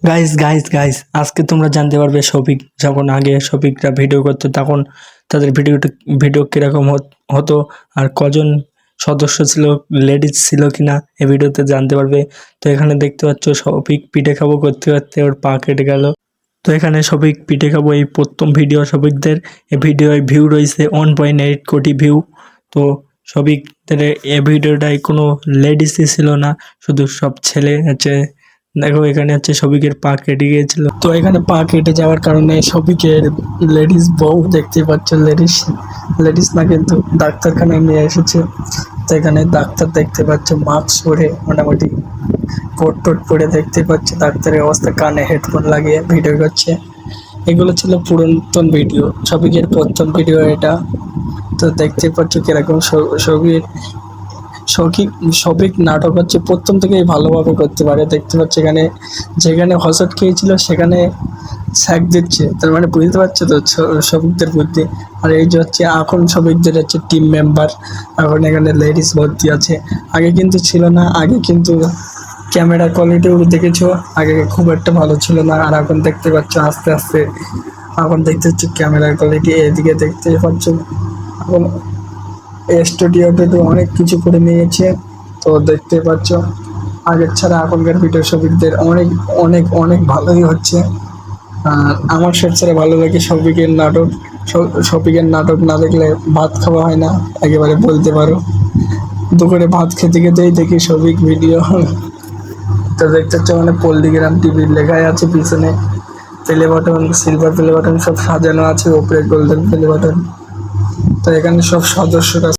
Guys guys guys আজকে তোমরা জানতে পারবে শফিক যখন আগে শফিকরা ভিডিও করতো তখন তাদের ভিডিও কিরকম হতো আর কজন সদস্য ছিল, লেডিস ছিল কিনা এই ভিডিওতে জানতে পারবে। তো এখানে দেখতে পাচ্ছ শফিক পিঠে খাবো করতে করতে ওর পা কেটে গেল। তো এখানে শফিক পিঠে খাবো এই প্রথম ভিডিও শফিকদের। এই ভিডিওয় ভিউ রয়েছে 1.8 কোটি ভিউ। তো শফিকদের এই ভিডিওটায় কোনো লেডিসই ছিল না, শুধু সব ছেলে হচ্ছে। দেখো এখানে হচ্ছে শফিকের পা কেটে গিয়েছিল। তো এখানে পা কেটে যাওয়ার কারণে শফিকের লেডিস বউ দেখতে পাচ্ছ, লেডিস না কিন্তু ডাক্তারখানায় নিয়ে এসেছে। তো এখানে ডাক্তার দেখতে পাচ্ছ মাস্ক পরে, মোটামুটি কোট টোট পরে দেখতে পাচ্ছ। ডাক্তারের অবস্থা, কানে হেডফোন লাগিয়ে ভিডিও করছে। এগুলো ছিল পুরাতন ভিডিও, শফিকের প্রথম ভিডিও এটা। তো দেখতে পাচ্ছ কিরকম শফিক নাটক হচ্ছে প্রথম থেকেই ভালোভাবে করতে পারে। দেখতে পাচ্ছ এখানে যেখানে হসট খেয়েছিল সেখানে ছ্যাক দিচ্ছে, তার মানে বুঝতে পারছো তো শফিকদের বুদ্ধি। আর এই যে হচ্ছে এখন শফিকদের হচ্ছে টিম মেম্বার, এখন এখানে লেডিস ভর্তি আছে। আগে কিন্তু ছিল না, আগে কিন্তু ক্যামেরা কোয়ালিটিও দেখেছো আগে খুব একটা ভালো ছিল না। আর এখন দেখতে পাচ্ছ আস্তে আস্তে এখন দেখতে পাচ্ছ ক্যামেরার কোয়ালিটি, এদিকে দেখতে পাচ্ছ এখন স্টুডিওতে অনেক কিছু করে নিয়েছে। তো দেখতে পাচ্ছ আগের ছাড়া এখনকার ভিডিও শফিকদের অনেক অনেক অনেক ভালোই হচ্ছে। আর আমার সবচেয়ে ভালো লাগে শফিকের নাটক। শফিকের নাটক না দেখলে ভাত খাওয়া হয় না, একেবারে বলতে পারো। দুপুরে ভাত খেতে খেতেই দেখি শফিক ভিডিও। তো দেখতে হচ্ছে মানে পল্লীগ্রাম টিভির লেখাই আছে পিছনে, play button, silver play button সব সাজানো আছে, ওপরে গোল্ডেন প্লে বাটন। তো এখানে সব সদস্যরা